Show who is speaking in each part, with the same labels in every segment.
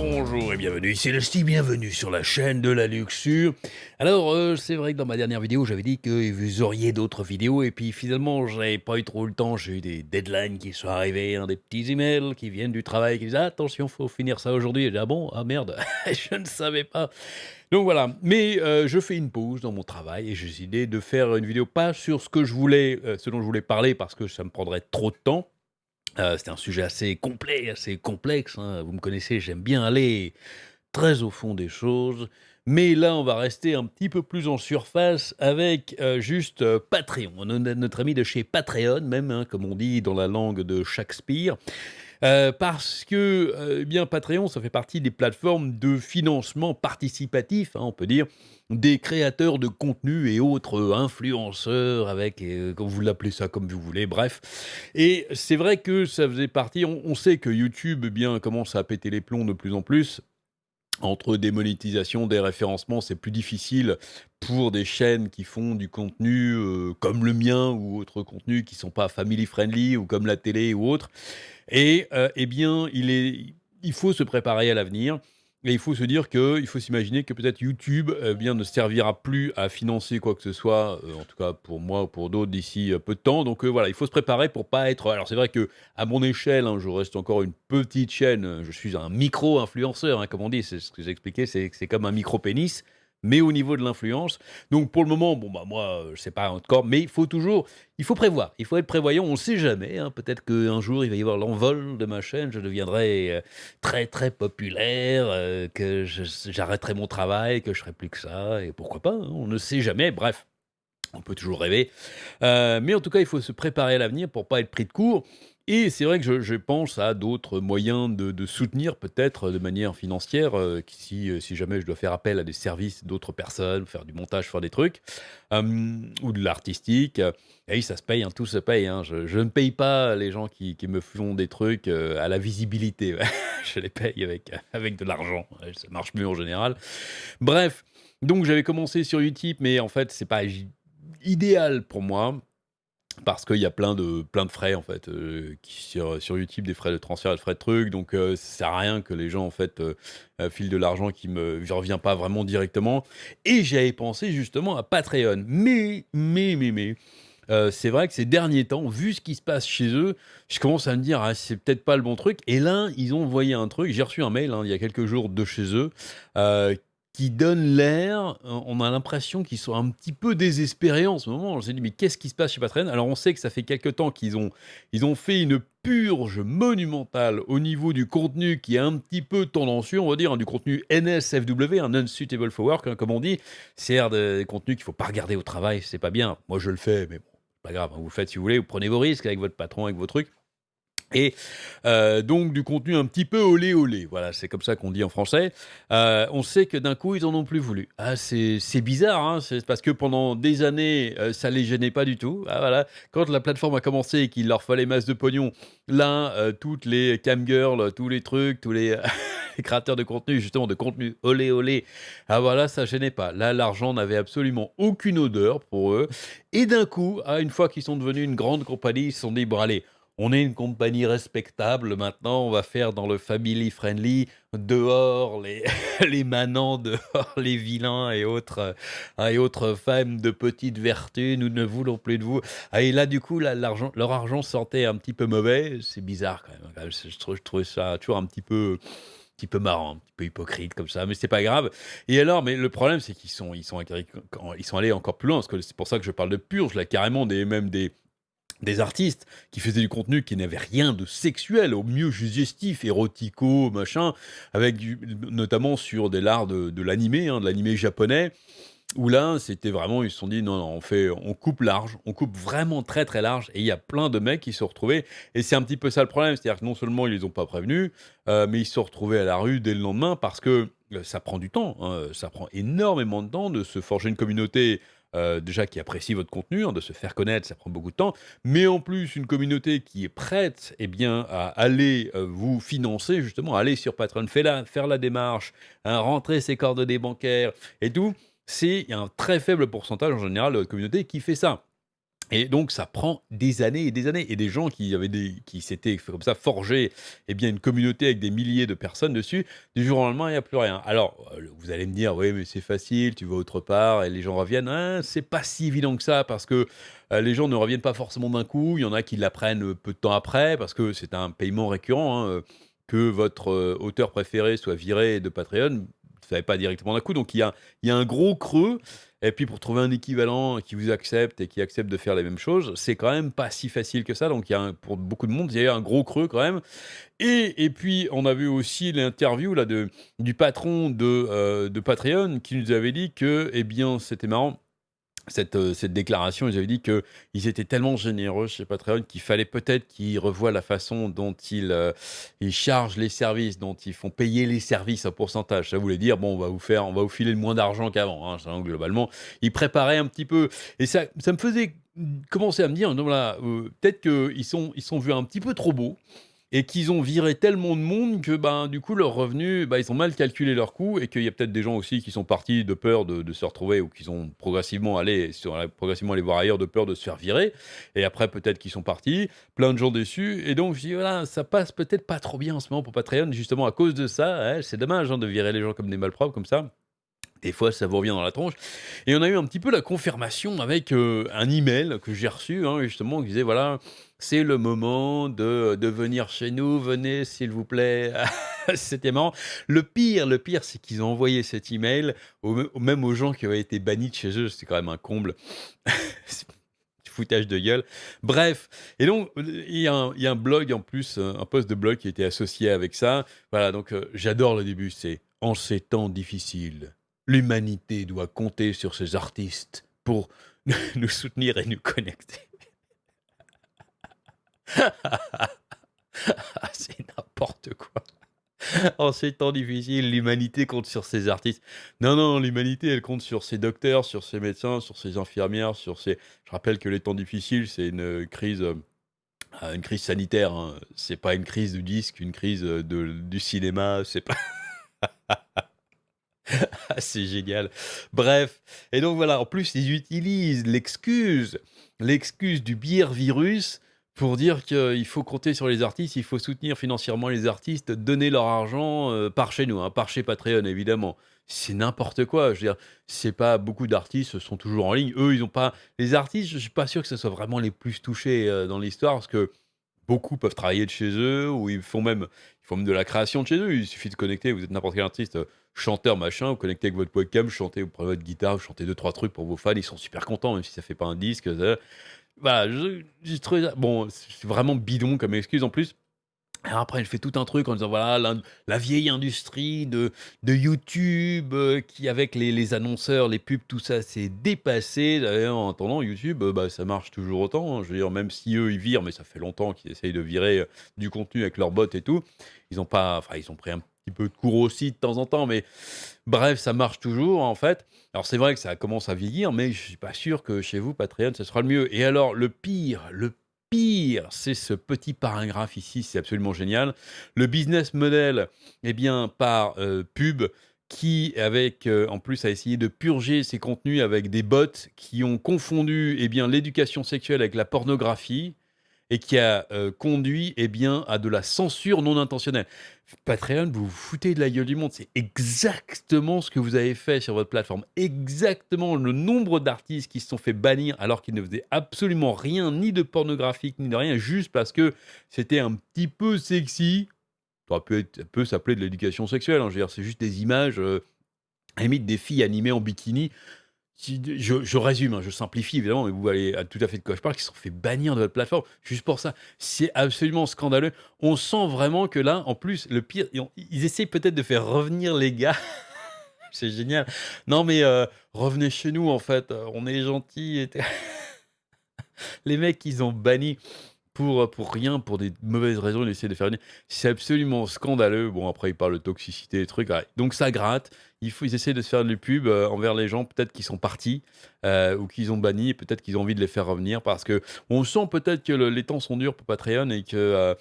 Speaker 1: Bonjour et bienvenue, ici le Steve, bienvenue sur la chaîne de la luxure. Alors, c'est vrai que dans ma dernière vidéo, j'avais dit que vous auriez d'autres vidéos et puis finalement, j'avais pas eu trop le temps. J'ai eu des deadlines qui sont arrivés, hein, des petits emails qui viennent du travail qui disent: «Attention, faut finir ça aujourd'hui». Et j'ai dit: «Ah bon? Ah merde, je ne savais pas». Donc voilà, mais je fais une pause dans mon travail et j'ai décidé de faire une vidéo pas sur ce que je voulais, ce dont je voulais parler parce que ça me prendrait trop de temps. C'était un sujet assez complet, assez complexe, hein. Vous me connaissez, j'aime bien aller très au fond des choses. Mais là, on va rester un petit peu plus en surface avec, juste, Patreon. Notre ami de chez Patreon même, hein, comme on dit dans la langue de Shakespeare. Parce que, eh bien, Patreon, ça fait partie des plateformes de financement participatif, hein, on peut dire, des créateurs de contenu et autres, influenceurs avec, comme vous l'appelez ça comme vous voulez, bref. Et c'est vrai que ça faisait partie on sait que YouTube, eh bien, commence à péter les plombs de plus en plus. Entre des monétisations, des référencements, c'est plus difficile pour des chaînes qui font du contenu, comme le mien ou autres contenus qui sont pas family friendly ou comme la télé ou autre. Et eh bien, il faut se préparer à l'avenir et il faut se dire qu'il faut s'imaginer que peut-être YouTube, bien, ne servira plus à financer quoi que ce soit, en tout cas pour moi ou pour d'autres d'ici, peu de temps. Donc voilà, il faut se préparer pour pas être alors c'est vrai que à mon échelle, hein, je reste encore une petite chaîne, je suis un micro-influenceur, hein, comme on dit. C'est ce que j'ai expliqué, c'est comme un micro-pénis, mais au niveau de l'influence. Donc pour le moment, bon, bah, moi, je sais pas encore, mais il faut prévoir, il faut être prévoyant, on ne sait jamais, hein. Peut-être qu'un jour, il va y avoir l'envol de ma chaîne, je deviendrai, très, très populaire, que j'arrêterai mon travail, que je ferai plus que ça et pourquoi pas, hein, on ne sait jamais. Bref, on peut toujours rêver. Mais en tout cas, il faut se préparer à l'avenir pour pas être pris de court et c'est vrai que je pense à d'autres moyens de soutenir peut-être de manière financière, qui si jamais je dois faire appel à des services d'autres personnes, faire du montage, faire des trucs, ou de l'artistique, et oui, ça se paye, hein, tout se paye, hein. Je ne paye pas les gens qui me font des trucs, à la visibilité, ouais. Je les paye avec de l'argent, ouais, ça marche mieux en général. Bref, donc j'avais commencé sur Utip, mais en fait, c'est pas idéal pour moi parce qu'il y a plein de frais en fait, qui sur Utip, des frais de transfert, des frais de trucs, donc ça sert à rien que les gens en fait, filent de l'argent qui me revient pas vraiment directement et j'avais pensé justement à Patreon. Mais c'est vrai que ces derniers temps, vu ce qui se passe chez eux, je commence à me dire: «Ah, c'est peut-être pas le bon truc» et là, ils ont envoyé un truc. J'ai reçu un mail, hein, il y a quelques jours de chez eux, heu, qui donne l'air on a l'impression qu'ils sont un petit peu désespérés en ce moment. On s'est dit: «Mais qu'est-ce qui se passe chez Patreon?» Alors on sait que ça fait quelque temps qu'ils ont fait une purge monumentale au niveau du contenu qui est un petit peu tendancieux, on va dire, hein, du contenu NSFW, un non-suitable for work, hein, comme on dit. C'est-à-dire des contenus qu'il faut pas regarder au travail, c'est pas bien. Moi je le fais, mais bon, pas grave, hein, vous le faites si vous voulez, vous prenez vos risques avec votre patron, avec vos trucs. Et donc du contenu un petit peu olé olé, voilà, c'est comme ça qu'on dit en français. On sait que d'un coup, ils en ont plus voulu. Ah, c'est bizarre, hein, c'est parce que pendant des années, ça les gênait pas du tout. Ah voilà, quand la plateforme a commencé et qu'il leur fallait masse de pognon, là, toutes les cam girls, tous les trucs, tous les les créateurs de contenu, justement de contenu olé olé, ah voilà, ça gênait pas. Là, l'argent n'avait absolument aucune odeur pour eux et d'un coup, ah, une fois qu'ils sont devenus une grande compagnie, ils se sont dit: «Bon allez, on est une compagnie respectable maintenant, on va faire dans le family friendly, dehors les les manants, dehors les vilains et autres femmes de petite vertu, nous ne voulons plus de vous. Ah et là, du coup, là, leur argent sentait un petit peu mauvais, c'est bizarre quand même, je trouvais ça toujours un petit peu marrant, un petit peu hypocrite comme ça, mais c'est pas grave. Et alors, mais le problème, c'est qu'ils sont allés encore plus loin, parce que c'est pour ça que je parle de purge, là, carrément des artistes qui faisaient du contenu qui n'avait rien de sexuel, au mieux suggestif, érotico, machin, avec notamment sur de l'art de l'animé, hein, de l'animé japonais, où là, c'était vraiment, ils se sont dit: «Non, non, on coupe large, on coupe vraiment très, très large» et il y a plein de mecs qui se sont retrouvés et c'est un petit peu ça le problème. C'est-à-dire que non seulement ils les ont pas prévenus, mais ils se sont retrouvés à la rue dès le lendemain parce que, ça prend du temps, hein, ça prend énormément de temps de se forger une communauté, déjà qui apprécie votre contenu, hein, de se faire connaître, ça prend beaucoup de temps, mais en plus une communauté qui est prête, eh bien, à aller, vous financer justement, aller sur Patreon, faire la démarche, hein, rentrer ses coordonnées bancaires et tout. Il y a un très faible pourcentage en général de la communauté qui fait ça. Et donc ça prend des années et des années et des gens qui s'étaient comme ça forgés, eh bien, une communauté avec des milliers de personnes dessus, du jour au lendemain, il y a plus rien. Alors, vous allez me dire: «Oui, mais c'est facile, tu vas autre part et les gens reviennent». C'est pas si évident que ça parce que, les gens ne reviennent pas forcément d'un coup. Il y en a qui l'apprennent, peu de temps après parce que c'est un paiement récurrent, hein, que votre, auteur préféré soit viré de Patreon, vous ne savez pas directement d'un coup. Donc il y a un gros creux et puis pour trouver un équivalent qui vous accepte et qui accepte de faire les mêmes choses, c'est quand même pas si facile que ça. Donc il y a pour beaucoup de monde, il y a un gros creux quand même. Et puis on a vu aussi l'interview là du patron de Patreon qui nous avait dit que, eh bien, c'était marrant cette déclaration, ils avaient dit qu'ils étaient tellement généreux chez Patreon qu'il fallait peut-être qu'ils revoient la façon dont ils chargent les services, dont ils font payer les services à pourcentage. Ça voulait dire: «Bon, on va vous filer le moins d'argent qu'avant», hein. Ça, globalement, ils préparaient un petit peu et ça me faisait, commencer à me dire: «Non, voilà, peut-être qu'ils sont vus un petit peu trop beaux et qu'ils ont viré tellement de monde que, ben, du coup, leurs revenus, bah, ils ont mal calculé leurs coûts et qu'il y a peut-être des gens aussi qui sont partis de peur de se retrouver ou qui sont progressivement allés voir ailleurs de peur de se faire virer et après peut-être qu'ils sont partis, plein de gens déçus et donc je dis: «Voilà, ça passe peut-être pas trop bien en ce moment pour Patreon justement à cause de ça». Ouais, c'est dommage, hein, de virer les gens comme des malpropres comme ça. Des fois, ça vous revient dans la tronche et on a eu un petit peu la confirmation avec, un email que j'ai reçu, hein, justement, qui disait: «Voilà, c'est le moment de venir chez nous, venez s'il vous plaît». C'était marrant. Le pire, c'est qu'ils ont envoyé cet email même aux gens qui avaient été bannis de chez eux, c'est quand même un comble. C'est du foutage de gueule. Bref et donc, il y a un blog en plus, un post de blog qui était associé avec ça. Voilà, donc, j'adore le début, c'est: «En ces temps difficiles, l'humanité doit compter sur ses artistes pour nous soutenir et nous connecter». C'est n'importe quoi. En ces temps difficiles, l'humanité compte sur ses artistes. Non, non, l'humanité, elle compte sur ses docteurs, sur ses médecins, sur ses infirmières, sur ses je rappelle que les temps difficiles, c'est une crise sanitaire, hein. C'est pas une crise du disque, une crise, du cinéma, c'est pas c'est génial. Bref et donc voilà, en plus, ils utilisent l'excuse du bière virus pour dire qu'il faut compter sur les artistes, il faut soutenir financièrement les artistes, donner leur argent, par chez nous, hein, par chez Patreon évidemment. C'est n'importe quoi, je veux dire, c'est pas beaucoup d'artistes sont toujours en ligne. Eux, ils ont pas les artistes, je suis pas sûr que ce soit vraiment les plus touchés, dans l'histoire parce que beaucoup peuvent travailler de chez eux ou ils font même de la création de chez eux. Il suffit de connecter, vous êtes n'importe quel artiste, chanteur, machin, vous connectez avec votre webcam, chantez, vous prenez votre guitare, vous chantez deux trois trucs pour vos fans, ils sont super contents, même si ça fait pas un disque, voilà, j'ai trouvé ça bon, c'est vraiment bidon comme excuse en plus. Alors après, elle fait tout un truc en disant voilà la vieille industrie de YouTube, qui avec les annonceurs, les pubs, tout ça, c'est dépassé. D'ailleurs, en attendant, YouTube, bah, ça marche toujours autant, hein. Je veux dire, même si eux, ils virent, mais ça fait longtemps qu'ils essayent de virer, du contenu avec leurs bots et tout. Ils ont pris un petit peu de cours aussi de temps en temps, mais bref, ça marche toujours, en fait. Alors c'est vrai que ça commence à vieillir, mais je suis pas sûr que chez vous, Patreon, ce sera le mieux. Et alors le pire, c'est ce petit paragraphe ici, c'est absolument génial. Le business model, eh bien, par, pub qui avec, en plus a essayé de purger ses contenus avec des bots qui ont confondu, eh bien, l'éducation sexuelle avec la pornographie et qui a, conduit, eh bien, à de la censure non intentionnelle. Patreon, vous vous foutez de la gueule du monde. C'est exactement ce que vous avez fait sur votre plateforme. Exactement le nombre d'artistes qui se sont fait bannir alors qu'ils ne faisaient absolument rien, ni de pornographique, ni de rien, juste parce que c'était un petit peu sexy. Ça peut s'appeler de l'éducation sexuelle, hein, je veux dire, c'est juste des images, à la limite des filles animées en bikini. Si je résume, hein, je simplifie évidemment, mais vous voyez tout à fait de quoi je parle, qui se sont fait bannir de votre plateforme, juste pour ça. C'est absolument scandaleux. On sent vraiment que là, en plus, le pire, ils essayent peut-être de faire revenir les gars. C'est génial. Non mais, revenez chez nous en fait, on est gentils et les mecs, ils ont banni pour rien, pour des mauvaises raisons, il essaie de faire venir. C'est absolument scandaleux. Bon, après, il parle de toxicité, des trucs. Ouais. Donc, ça gratte. Ils essaient de se faire de pub envers les gens, peut-être qui sont partis ou qu'ils ont banni, peut-être qu'ils ont envie de les faire revenir parce que on sent peut-être que les temps sont durs pour Patreon et que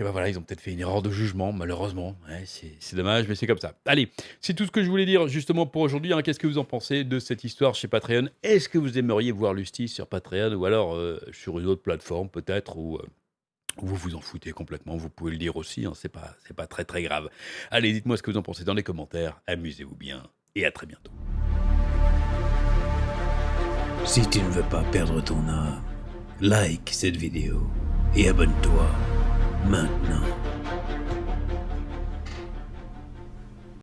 Speaker 1: Et ben voilà, ils ont peut-être fait une erreur de jugement, malheureusement. Ouais, c'est dommage, mais c'est comme ça. Allez, c'est tout ce que je voulais dire justement pour aujourd'hui, hein. Qu'est-ce que vous en pensez de cette histoire chez Patreon? Est-ce que vous aimeriez voir Lusty sur Patreon ou alors, sur une autre plateforme peut-être ou vous vous en foutez complètement? Vous pouvez le dire aussi, hein, c'est pas très, très grave. Allez, dites-moi ce que vous en pensez dans les commentaires. Amusez-vous bien et à très bientôt.
Speaker 2: Si tu ne veux pas perdre ton âme, like cette vidéo et abonne-toi maintenant.